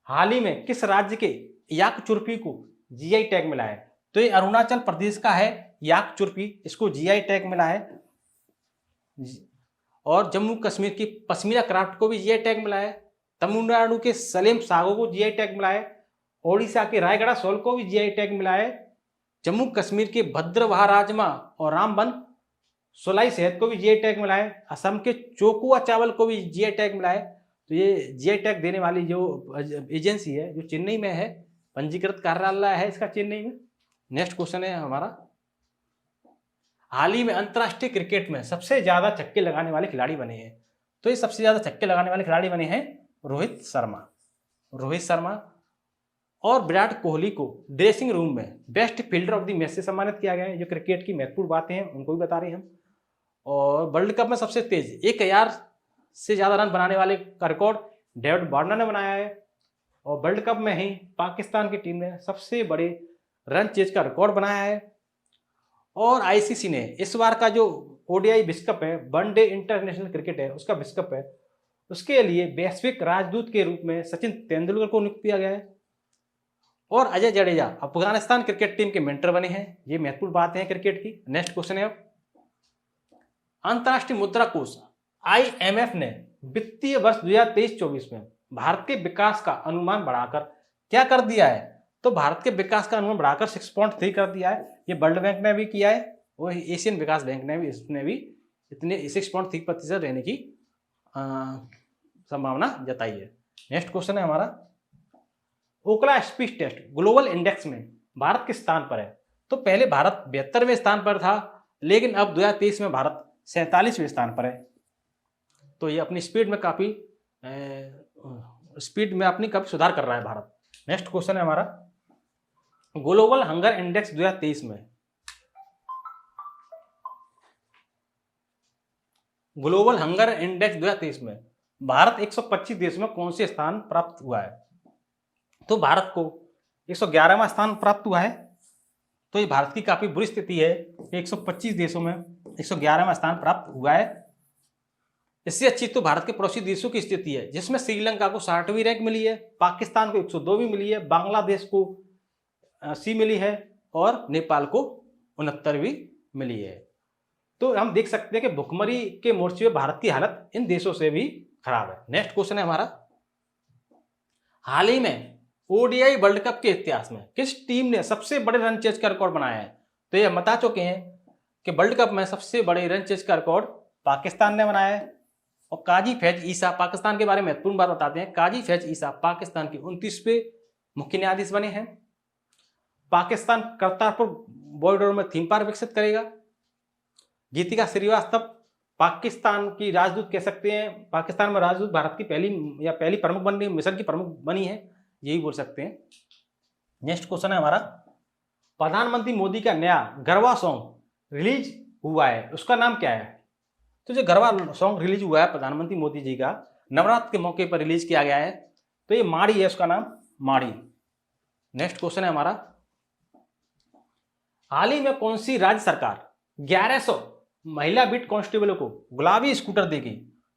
हाल ही में किस राज्य के याक चुर्पी को जीआई टैग मिला है? तो ये अरुणाचल प्रदेश का है याक चुर्पी, इसको जीआई टैग मिला है। और जम्मू कश्मीर की पश्मीना क्राफ्ट को भी जीआई टैग मिला है। तमिलनाडु के सलेम सागो को जीआई टैग मिला है। ओडिशा के रायगढ़ सोल को भी जीआई टैग मिला है। जम्मू कश्मीर के भद्रवाह राजमा और रामबन सोलाई शहद को भी जीआई टैग मिला है। असम के चोकुआ चावल को भी जीआई टैग मिला है। तो ये जीआई टैग देने वाली जो एजेंसी है, जो चेन्नई में है, पंजीकृत कार्यालय है इसका चेन्नई में। नेक्स्ट क्वेश्चन है हमारा, हाल ही में अंतर्राष्ट्रीय क्रिकेट में सबसे ज्यादा छक्के लगाने वाले खिलाड़ी बने हैं? तो ये सबसे ज्यादा छक्के लगाने वाले खिलाड़ी बने हैं रोहित शर्मा। और विराट कोहली को ड्रेसिंग रूम में best fielder of the match से सम्मानित किया गया है। जो क्रिकेट की महत्वपूर्ण बातें हैं उनको भी बता रहे हैं हम। और वर्ल्ड कप में सबसे तेज 1000 से ज्यादा रन बनाने वाले का रिकॉर्ड डेविड वार्नर ने बनाया है। और वर्ल्ड कप में ही पाकिस्तान की टीम ने सबसे बड़े रन चेज का रिकॉर्ड बनाया है। और आईसीसी ने इस बार का जो ओडीआई विश्व कप है, वनडे इंटरनेशनल क्रिकेट है, उसका विश्व कप है, उसके लिए वैश्विक राजदूत के रूप में सचिन तेंदुलकर को नियुक्त किया गया है। और अजय जडेजा अफगानिस्तान क्रिकेट टीम के मेंटर बने हैं। ये महत्वपूर्ण बातें हैं क्रिकेट की। नेक्स्ट क्वेश्चन है, अंतर्राष्ट्रीय मुद्रा कोष आईएमएफ ने वित्तीय वर्ष 2023-24 में भारत के विकास का अनुमान बढ़ाकर क्या कर दिया है? तो भारत के विकास का अनुमान बढ़ाकर 6.3 कर दिया है। ये वर्ल्ड बैंक ने भी किया है और एशियन विकास बैंक ने भी, इसने भी इतने 6.3% रहने की संभावना जताई है। नेक्स्ट क्वेश्चन है हमारा, ओकला स्पीच टेस्ट ग्लोबल इंडेक्स में भारत किस स्थान पर है? तो पहले भारत 72वें स्थान पर था, लेकिन अब 2023 में भारत 47वें स्थान पर है। तो ये अपनी स्पीड में काफी सुधार कर रहा है भारत। नेक्स्ट क्वेश्चन है हमारा, ग्लोबल हंगर इंडेक्स 2023 में, ग्लोबल हंगर इंडेक्स 2023 में भारत 125 देशों में कौन से स्थान प्राप्त हुआ है? तो भारत को 111वां स्थान प्राप्त हुआ है। तो ये भारत की काफी बुरी स्थिति है, 125 देशों में 111वां स्थान प्राप्त हुआ है। इससे अच्छी तो भारत के पड़ोसी देशों की स्थिति है, जिसमें श्रीलंका को 60वीं रैंक मिली है, पाकिस्तान को 102वीं मिली है, बांग्लादेश को 80 मिली है और नेपाल को 69वीं मिली है। तो हम देख सकते हैं कि भुखमरी के मोर्चे में भारत की हालत इन देशों से भी खराब है। नेक्स्ट क्वेश्चन है हमारा, हाल ही में ओडीआई वर्ल्ड कप के इतिहास में किस टीम ने सबसे बड़े रन चेज का रिकॉर्ड बनाया है? तो ये हम बता चुके हैं कि वर्ल्ड कप में सबसे बड़े रन चेज का रिकॉर्ड पाकिस्तान ने बनाया है। और काजी फैज ईसा, पाकिस्तान के बारे में महत्वपूर्ण बात बताते हैं, काजी फैज ईसा पाकिस्तान के 29वें मुख्य न्यायाधीश बने हैं। पाकिस्तान करतारपुर कॉरिडोर में थीम पार्क विकसित करेगा। गीतिका श्रीवास्तव पाकिस्तान की राजदूत कह सकते हैं, पाकिस्तान में राजदूत भारत की पहली प्रमुख बनी, मिशन की प्रमुख बनी है, यही बोल सकते हैं। नेक्स्ट क्वेश्चन है हमारा, प्रधानमंत्री मोदी का नया गरबा सॉन्ग रिलीज हुआ है, उसका नाम क्या है? तो जो गरबा सॉन्ग रिलीज हुआ है प्रधानमंत्री मोदी जी का, नवरात्र के मौके पर रिलीज किया गया है, तो ये माड़ी है, उसका नाम माड़ी। नेक्स्ट क्वेश्चन है हमारा, हाल ही में कौन सी राज्य सरकार 1100 महिला बीट कांस्टेबलों को गुलाबी स्कूटर देगी?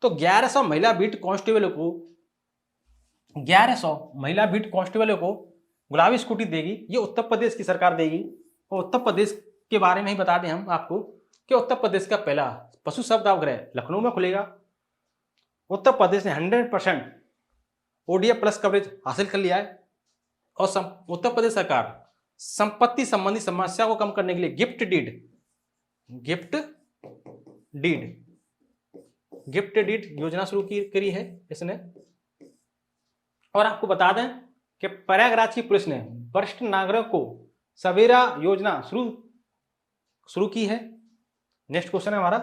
तो 1100 महिला बीट कांस्टेबलों को 1100 महिला बीट कांस्टेबलों को गुलाबी स्कूटी देगी, ये उत्तर प्रदेश की सरकार देगी। और उत्तर प्रदेश के बारे में ही बता दें हम आपको कि उत्तर प्रदेश का पहला पशु शब्दावगृह लखनऊ में खुलेगा। उत्तर प्रदेश ने 100% ओडीएफ प्लस कवरेज हासिल कर लिया है। और उत्तर प्रदेश सरकार संपत्ति संबंधी समस्या को कम करने के लिए गिफ्ट डीड योजना शुरू करी है इसने। और आपको बता दें कि प्रयागराज की पुलिस ने वरिष्ठ नागरिकों को सवेरा योजना शुरू की है। नेक्स्ट क्वेश्चन है हमारा,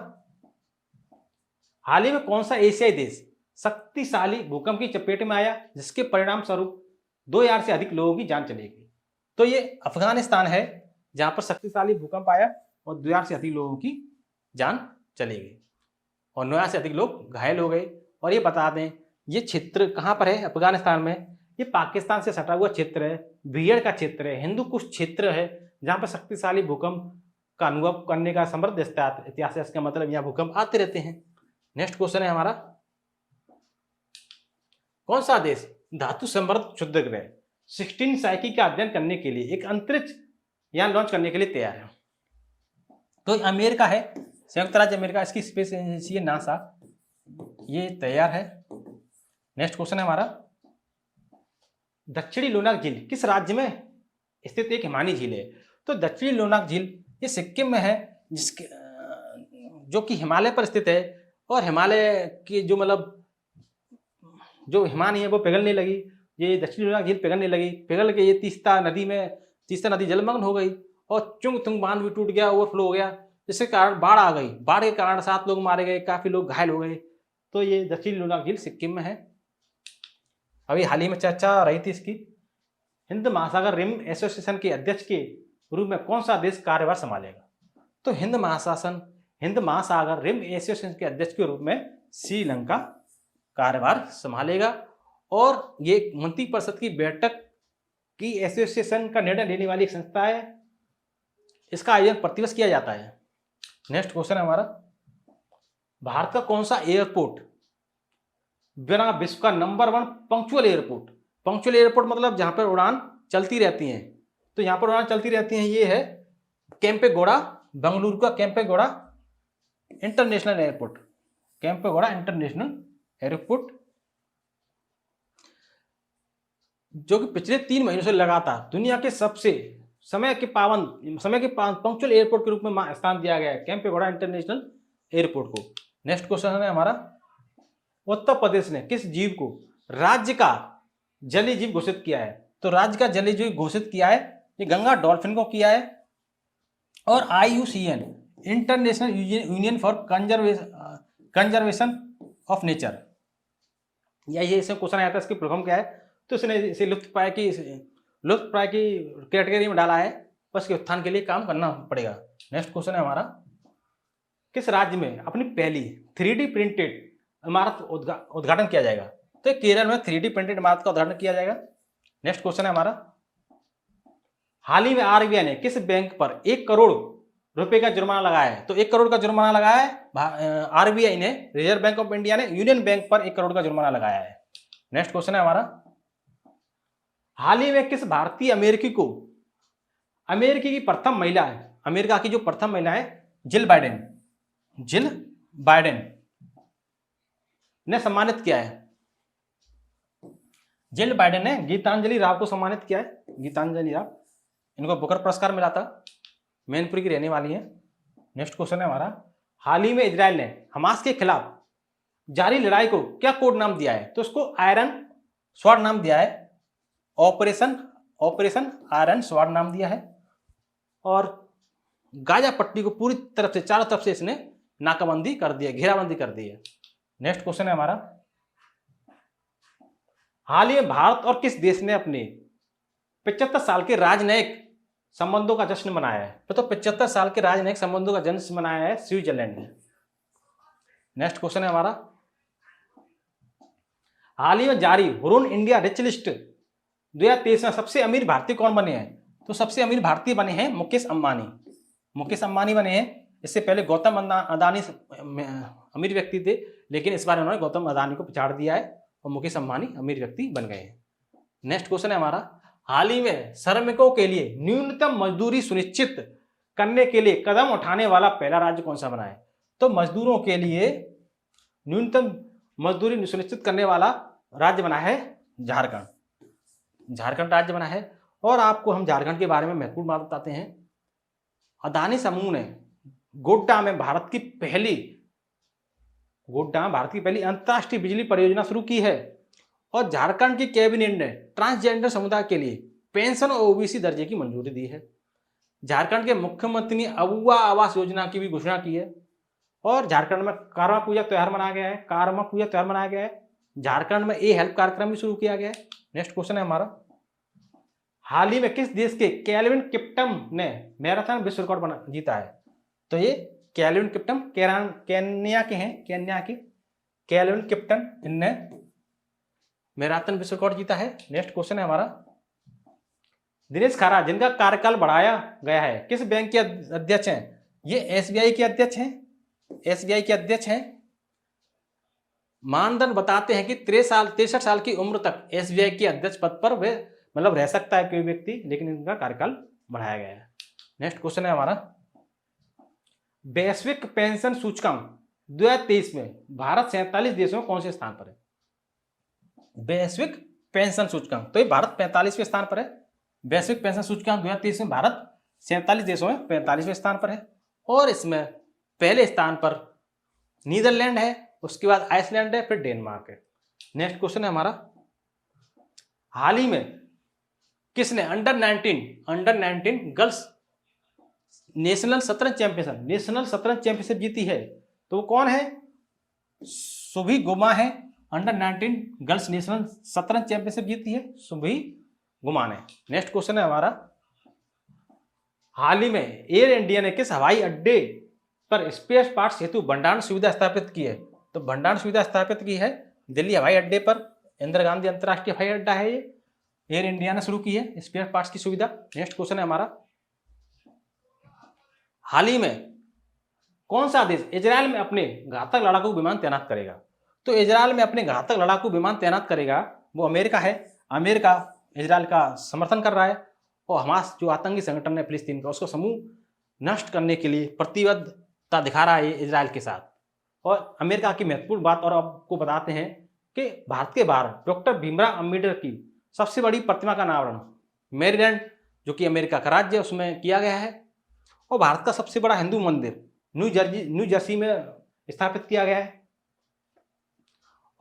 हाल ही में कौन सा एशियाई देश शक्तिशाली भूकंप की चपेट में आया, जिसके परिणाम स्वरूप 2000 से अधिक लोगों की जान चली गई? तो ये अफगानिस्तान है, जहां पर शक्तिशाली भूकंप आया और 2000 से अधिक लोगों की जान चली गई और 9000 से अधिक लोग घायल हो गए। और ये बता दें, ये क्षेत्र कहाँ पर है? अफगानिस्तान में। ये पाकिस्तान से सटा हुआ क्षेत्र है, बियर का क्षेत्र है, हिंदू कुश क्षेत्र है, जहां पर शक्तिशाली भूकंप का अनुभव करने का समृद्ध इतिहास है। इसका मतलब यहाँ भूकंप आते रहते हैं। नेक्स्ट क्वेश्चन है हमारा, कौन सा देश धातु समृद्ध क्षुद्र ग्रह 16 साइकी का अध्ययन करने के लिए एक अंतरिक्ष यान लॉन्च करने के लिए तैयार है? तो अमेरिका है, संयुक्त राज्य अमेरिका, इसकी स्पेस एजेंसी है नासा, ये तैयार है। नेक्स्ट क्वेश्चन है हमारा, दक्षिणी लोनाक झील किस राज्य में स्थित एक हिमानी झील है? तो दक्षिणी लोनाक झील ये सिक्किम में है, जिसके जो कि हिमालय पर स्थित है। और हिमालय की जो हिमानी है वो पिघलने लगी, ये दक्षिणी लोनाक झील पिघल के ये तीस्ता नदी जलमग्न हो गई और चुंगथुंग बांध भी टूट गया, ओवरफ्लो हो गया, जिसके कारण बाढ़ आ गई। बाढ़ के कारण 7 लोग मारे गए, काफी लोग घायल हो गए। तो ये दक्षिणी लोनाक झील सिक्किम में है। अभी हाल ही में चर्चा रही थी इसकी। हिंद महासागर रिम एसोसिएशन के अध्यक्ष के रूप में कौन सा देश कार्यभार संभालेगा? तो हिंद महासागर रिम एसोसिएशन के अध्यक्ष के रूप में श्रीलंका कार्यभार संभालेगा। और ये मंत्रिपरिषद की बैठक की एसोसिएशन का निर्णय लेने वाली एक संस्था है, इसका आयोजन प्रतिवर्ष किया जाता है। नेक्स्ट क्वेश्चन है हमारा, भारत का कौन सा एयरपोर्ट बिना विश्व का नंबर 1 पंक्चुअल एयरपोर्ट मतलब जहां पर उड़ान चलती रहती हैं। तो यहां पर उड़ान चलती रहती हैं, ये है केम्पेगौड़ा, बेंगलुरु का केम्पेगौड़ा इंटरनेशनल एयरपोर्ट, जो कि पिछले 3 महीनों से लगातार दुनिया के सबसे समय के पंक्चुअल एयरपोर्ट के रूप में स्थान दिया गया है केम्पेगौड़ा इंटरनेशनल एयरपोर्ट को। नेक्स्ट क्वेश्चन है हमारा, उत्तर प्रदेश ने किस जीव को राज्य का जलीय जीव घोषित किया है? तो राज्य का जलीय जीव घोषित किया है ये गंगा डॉल्फिन को किया है। और IUCN international union for conservation of nature, या ये इसमें क्वेश्चन आया था इसकी फुल फॉर्म क्या है, तो इसने इसे लुप्तप्राय की कैटेगरी में डाला है, बस के उत्थान के लिए काम करना पड़ेगा। नेक्स्ट क्वेश्चन है हमारा, किस राज्य में अपनी पहली 3D प्रिंटेड इमारत उद्घाटन किया जाएगा? तो केरल में 3D प्रिंटेड इमारत का उद्घाटन किया जाएगा। नेक्स्ट क्वेश्चन है हमारा, हाल ही में RBI ने किस बैंक पर 1 करोड़ रुपए का जुर्माना लगाया है? तो 1 करोड़ का जुर्माना लगाया है RBI ने, रिजर्व बैंक ऑफ इंडिया ने यूनियन बैंक पर 1 करोड़ का जुर्माना लगाया है। नेक्स्ट क्वेश्चन है हमारा, हाल ही में किस भारतीय अमेरिकी को अमेरिकी की प्रथम महिला है, अमेरिका की जो प्रथम महिला है जिल बाइडेन ने सम्मानित किया है? जिल बाइडेन ने गीतांजलि राव को सम्मानित किया है। गीतांजलि राव, इनको बुकर पुरस्कार मिला था, मैनपुरी की रहने वाली है। नेक्स्ट क्वेश्चन है हमारा, हाल ही में इजराइल ने हमास के खिलाफ जारी लड़ाई को क्या कोड नाम दिया है? तो उसको आयरन स्वॉर्ड नाम दिया है, ऑपरेशन आयरन स्वॉर्ड नाम दिया है। और गाजा पट्टी को पूरी तरफ से चारों तरफ से इसने नाकाबंदी कर दी है, घेराबंदी कर दी है। नेक्स्ट क्वेश्चन है हमारा, हाल ही में भारत और किस देश ने अपने 75 साल के राजनयिक संबंधों का जश्न मनाया है? तो 75 साल के राजनयिक संबंधों का जश्न मनाया है स्विट्जरलैंड ने। नेक्स्ट क्वेश्चन है हमारा, हाल ही में जारी हुरून इंडिया रिच लिस्ट 2023 में सबसे अमीर भारतीय कौन बने हैं? तो सबसे अमीर भारतीय बने हैं मुकेश अंबानी बने हैं। इससे पहले गौतम अदानी अमीर व्यक्ति थे, लेकिन इस बार उन्होंने गौतम अदानी को पिछाड़ दिया है और मुकेश अंबानी अमीर व्यक्ति बन गए हैं। नेक्स्ट क्वेश्चन है हमारा, हाल ही में श्रमिकों के लिए न्यूनतम मजदूरी सुनिश्चित करने के लिए कदम उठाने वाला पहला राज्य कौन सा बना है? तो मजदूरों के लिए न्यूनतम मजदूरी सुनिश्चित करने वाला राज्य बना है झारखंड राज्य बना है। और आपको हम झारखंड के बारे में महत्वपूर्ण बात बताते हैं, अदानी समूह ने गोड्डा में भारत की पहली अंतरराष्ट्रीय बिजली परियोजना शुरू की है। और झारखंड की कैबिनेट ने ट्रांसजेंडर समुदाय के लिए पेंशन और OBC दर्जे की मंजूरी दी है। झारखंड के मुख्यमंत्री ने अबुआ आवास योजना की भी घोषणा की है। और झारखंड में कारवा पूजा त्योहार मनाया गया है। झारखंड में हेल्प कार्यक्रम भी शुरू किया गया है। नेक्स्ट क्वेश्चन है हमारा, हाल ही में किस देश के केल्विन किप्टम ने मैराथन विश्व रिकॉर्ड जीता है? तो ये केल्विन किप्टम केन्या के केल्विन किप्टन, इनने मैराथन विश्व रिकॉर्ड जीता है। नेक्स्ट क्वेश्चन है हमारा, दिनेश खारा जिनका कार्यकाल बढ़ाया गया है किस बैंक के अध्यक्ष हैं? ये SBI के अध्यक्ष हैं। मानदंड बताते हैं कि 63 साल की उम्र तक SBI के अध्यक्ष पद पर वे रह सकता है कोई व्यक्ति, लेकिन इनका कार्यकाल बढ़ाया गया है। नेक्स्ट क्वेश्चन है हमारा, वैश्विक पेंशन सूचकांक 2023 में भारत 47 देशों में कौन से स्थान पर है? वैश्विक पेंशन सूचकांक, तो ये भारत 45वें स्थान पर है। वैश्विक पेंशन सूचकांक 2023 में भारत 47 देशों में 45वें स्थान पर है। और इसमें पहले स्थान पर नीदरलैंड है, उसके बाद आइसलैंड है, फिर डेनमार्क है। नेक्स्ट क्वेश्चन है हमारा, हाल ही में किसने अंडर 19 गर्ल्स नेशनल शतरंज चैंपियनशिप जीती है? तो वो कौन है? सुभी गुमा है, अंडर 19 गर्ल्स नेशनल शतरंज चैंपियनशिप जीती है सुभी गुमा ने। नेक्स्ट क्वेश्चन है हमारा, हाल ही में एयर इंडिया ने किस हवाई अड्डे पर स्पेयर पार्ट्स हेतु भंडारण सुविधा स्थापित की है? तो भंडारण सुविधा स्थापित की है दिल्ली हवाई अड्डे पर, इंदिरा गांधी अंतर्राष्ट्रीय हवाई अड्डा है ये, एयर इंडिया ने शुरू की है स्पेयर पार्ट्स की सुविधा। नेक्स्ट क्वेश्चन है हमारा, हाल ही में कौन सा देश इजरायल में अपने घातक लड़ाकू विमान तैनात करेगा? तो इजरायल में अपने घातक लड़ाकू विमान तैनात करेगा वो अमेरिका है। अमेरिका इजरायल का समर्थन कर रहा है और हमास जो आतंकी संगठन है फिलिस्तीन का, उसको समूह नष्ट करने के लिए प्रतिबद्धता दिखा रहा है इजरायल के साथ। और अमेरिका की महत्वपूर्ण बात और आपको बताते हैं कि भारत के बाहर डॉक्टर भीमराव अम्बेडकर की सबसे बड़ी प्रतिमा का अनावरण मैरीलैंड, जो कि अमेरिका का राज्य है, उसमें किया गया है। और भारत का सबसे बड़ा हिंदू मंदिर न्यू जर्सी में स्थापित किया गया है।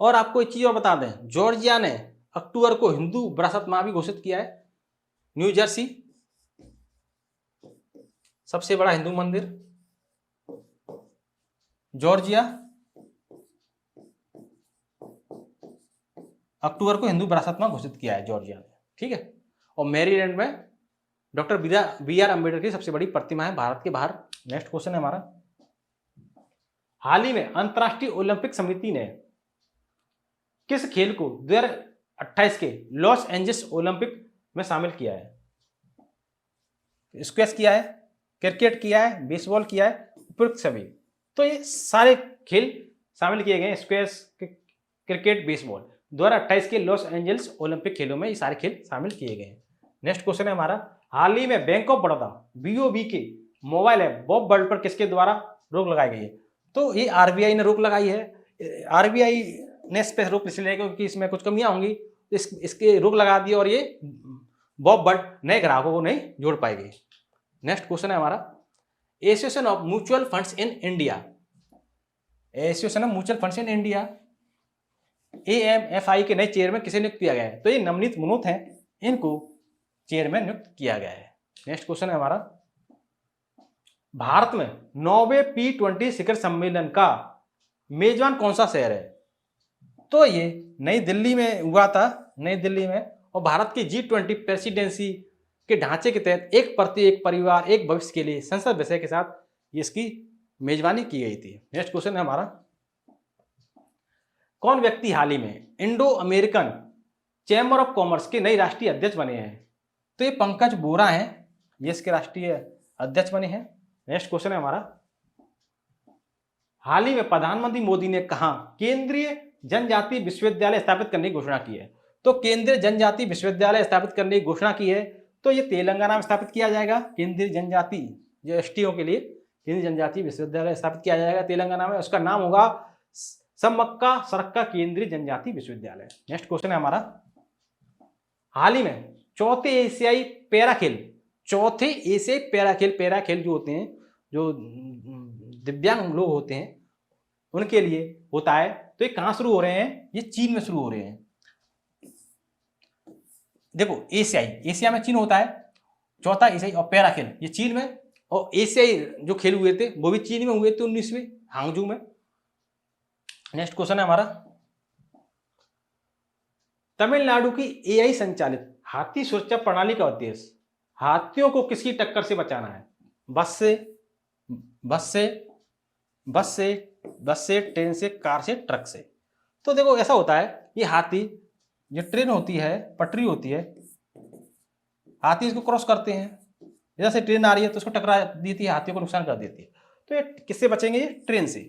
और आपको एक चीज और बता दें, जॉर्जिया ने अक्टूबर को हिंदू विरासत माह भी घोषित किया है। न्यू जर्सी सबसे बड़ा हिंदू मंदिर, जॉर्जिया अक्टूबर को हिंदू विरासत माह घोषित किया है जॉर्जिया ने, ठीक है। और मैरीलैंड में डॉक्टर बी आर अम्बेडकर की सबसे बड़ी प्रतिमा है भारत के बाहर। नेक्स्ट क्वेश्चन है हमारा, हाल ही में अंतर्राष्ट्रीय ओलंपिक समिति ने किस खेल को 2028 के लॉस एंजल्स ओलंपिक में शामिल किया है? स्क्वैश किया है, क्रिकेट किया है, बेसबॉल किया है, उपयुक्त सभी। तो ये सारे खेल शामिल किए गए हैं, स्क्वैश, क्रिकेट, बेसबॉल। 2028 के लॉस एंजल्स ओलंपिक खेलों में ये सारे खेल शामिल किए गए हैं। नेक्स्ट क्वेश्चन है हमारा, हाल ही में बैंक ऑफ बड़ौदा BOB के मोबाइल ऐप बॉब वर्ल्ड पर किसके द्वारा रोक लगाई गई है? तो ये RBI ने रोक लगाई है। RBI ने इस पर रोक इसलिए क्योंकि इसमें कुछ कमियां होंगी, इसके रोक लगा दी और ये बॉब वर्ल्ड नए ग्राहकों को नहीं जोड़ पाएगी। नेक्स्ट क्वेश्चन है हमारा, association of mutual funds in India, association of mutual funds in India AMFI के नए चेयरमैन किसे नियुक्त किया गया है? तो ये नवनीत मुनोत हैं, इनको चेयरमैन नियुक्त किया गया है। नेक्स्ट क्वेश्चन है हमारा, भारत में 9वें P20 शिखर सम्मेलन का मेजबान कौन सा शहर है? तो ये नई दिल्ली में हुआ था, नई दिल्ली में। और भारत की G20 प्रेसिडेंसी के ढांचे के तहत एक परिवार एक भविष्य के लिए संसद विषय के साथ इसकी मेजबानी की गई थी। नेक्स्ट क्वेश्चन है हमारा, कौन व्यक्ति हाल ही में Indo American chamber of commerce के नए राष्ट्रीय अध्यक्ष बने हैं? तो ये पंकज बोरा हैं, ये इसके राष्ट्रीय अध्यक्ष बने हैं। नेक्स्ट क्वेश्चन है हमारा, हाल ही में प्रधानमंत्री मोदी ने कहा केंद्रीय जनजातीय विश्वविद्यालय स्थापित करने की घोषणा की है? तो केंद्रीय जनजातीय विश्वविद्यालय स्थापित करने की घोषणा की है, तो ये तेलंगाना में स्थापित किया जाएगा। केंद्रीय जनजाति जो STO के लिए केंद्रीय जनजातीय विश्वविद्यालय स्थापित किया जाएगा तेलंगाना में, उसका नाम होगा सम्मक्का सरक्का केंद्रीय जनजातीय विश्वविद्यालय। नेक्स्ट क्वेश्चन है हमारा, हाल ही में चौथे एशियाई पैरा खेल जो होते हैं, जो दिव्यांग लोग होते हैं उनके लिए होता है, तो ये कहां शुरू हो रहे हैं? ये चीन में शुरू हो रहे हैं। देखो एशिया में चीन होता है, चौथा एशियाई और पैरा खेल ये चीन में, और एशियाई जो खेल हुए थे वो भी चीन में हुए थे 19वें हांगजू में। नेक्स्ट क्वेश्चन है हमारा, तमिलनाडु की AI संचालित हाथी सुरक्षा प्रणाली का उद्देश्य हाथियों को किसकी टक्कर से बचाना है? बस से, ट्रेन से, कार से, ट्रक से। तो देखो ऐसा होता है, ये हाथी, जो ट्रेन होती है, पटरी होती है, हाथी इसको क्रॉस करते हैं, जैसे ट्रेन आ रही है तो उसको टकरा देती है, हाथियों को नुकसान कर देती है। तो ये किससे बचेंगे? ये ट्रेन से।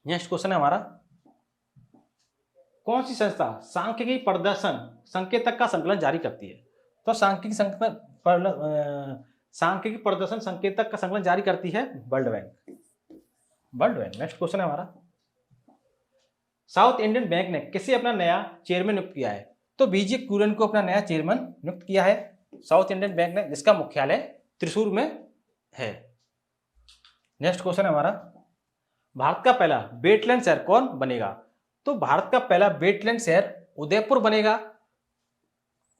नेक्स्ट क्वेश्चन है हमारा, कौन सी संस्था सांख्यिकी प्रदर्शन संकेतक का संकलन जारी करती है? तो सांख्यिकी प्रदर्शन संकेतक का संकलन जारी करती है वर्ल्ड बैंक। नेक्स्ट क्वेश्चन है हमारा, साउथ इंडियन बैंक ने किसे अपना नया चेयरमैन नियुक्त किया है? तो BJ कुरियन को अपना नया चेयरमैन नियुक्त किया है साउथ इंडियन बैंक ने, जिसका मुख्यालय त्रिशूर में है। नेक्स्ट क्वेश्चन है हमारा, भारत का पहला वेटलैंड शहर कौन बनेगा? तो भारत का पहला वेटलैंड शहर उदयपुर बनेगा,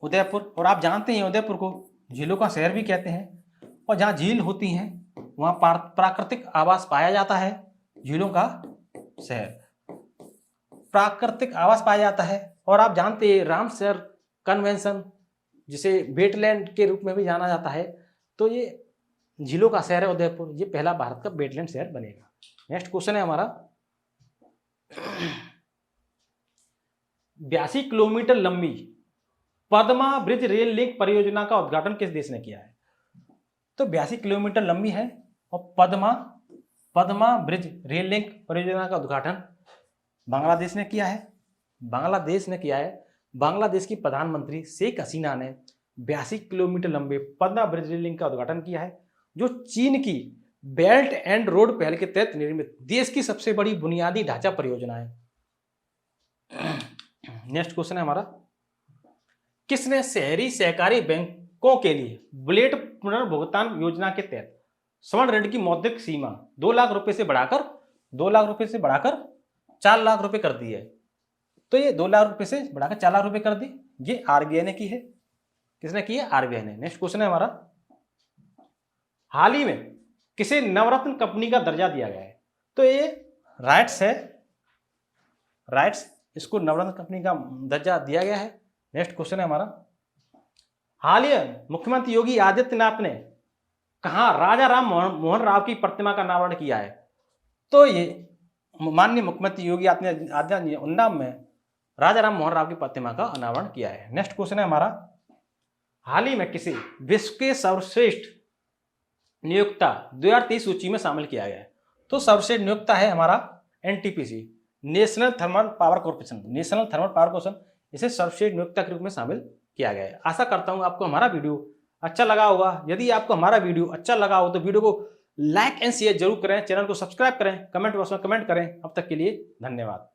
उदयपुर। और आप जानते हैं उदयपुर को झीलों का शहर भी कहते हैं, और जहाँ झील होती हैं वहाँ प्राकृतिक आवास पाया जाता है, झीलों का शहर प्राकृतिक आवास पाया जाता है। और आप जानते हैं रामसर कन्वेंशन, जिसे वेटलैंड के रूप में भी जाना जाता है, तो ये झीलों का शहर है उदयपुर, ये पहला भारत का वेटलैंड शहर बनेगा। नेक्स्ट क्वेश्चन है हमारा, 82 किलोमीटर लंबी पद्मा ब्रिज रेल लिंक परियोजना का उद्घाटन किस देश ने किया है? तो 82 किलोमीटर लंबी है, और पद्मा ब्रिज रेल लिंक परियोजना का उद्घाटन बांग्लादेश ने किया है। बांग्लादेश की प्रधानमंत्री शेख हसीना ने 82 किलोमीटर लंबे पद्मा ब्रिज रेल लिंक का उद्घाटन किया है, जो चीन की बेल्ट एंड रोड पहल के तहत निर्मित देश की सबसे बड़ी बुनियादी ढांचा परियोजना है। नेक्स्ट क्वेश्चन है हमारा, किसने शहरी सहकारी बैंकों के लिए बुलेट पुनर्भुगतान योजना के तहत स्वर्ण ऋण की मौद्रिक सीमा 2 लाख रुपए से बढ़ाकर 4 लाख रुपए कर दी है? तो ये 2 लाख रुपए से बढ़ाकर 4 लाख रुपए कर दी। ये आरबीआई ने की है। किसने की है? आरबीआई ने। नेक्स्ट क्वेश्चन है हमारा, हाल ही में किसे नवरत्न कंपनी का दर्जा दिया गया है? तो ये राइट्स है, राइट्स, इसको नवरत्न कंपनी का दर्जा दिया गया है। नेक्स्ट क्वेश्चन है हमारा, हाल ही में मुख्यमंत्री योगी आदित्यनाथ ने कहा राजा राम मोहन राव की प्रतिमा का अनावरण किया है? तो ये माननीय मुख्यमंत्री योगी आदित्यनाथ ने उन्नाव में राजा राम मोहन राव की प्रतिमा का अनावरण किया है। नेक्स्ट क्वेश्चन है हमारा, हाल ही में किसे विश्व के सर्वश्रेष्ठ नियोक्ता 2023 सूची में शामिल किया गया है? तो सर्वश्रेष्ठ नियोक्ता है हमारा NTPC, national thermal power corporation. National thermal power corporation इसे सर्वश्रेष्ठ नियोक्ता के रूप में शामिल किया गया है। आशा करता हूं आपको हमारा वीडियो अच्छा लगा होगा। यदि आपको हमारा वीडियो अच्छा लगा हो तो वीडियो को लाइक एंड शेयर जरूर करें, चैनल को सब्सक्राइब करें, कमेंट बॉक्स में कमेंट करें। अब तक के लिए धन्यवाद।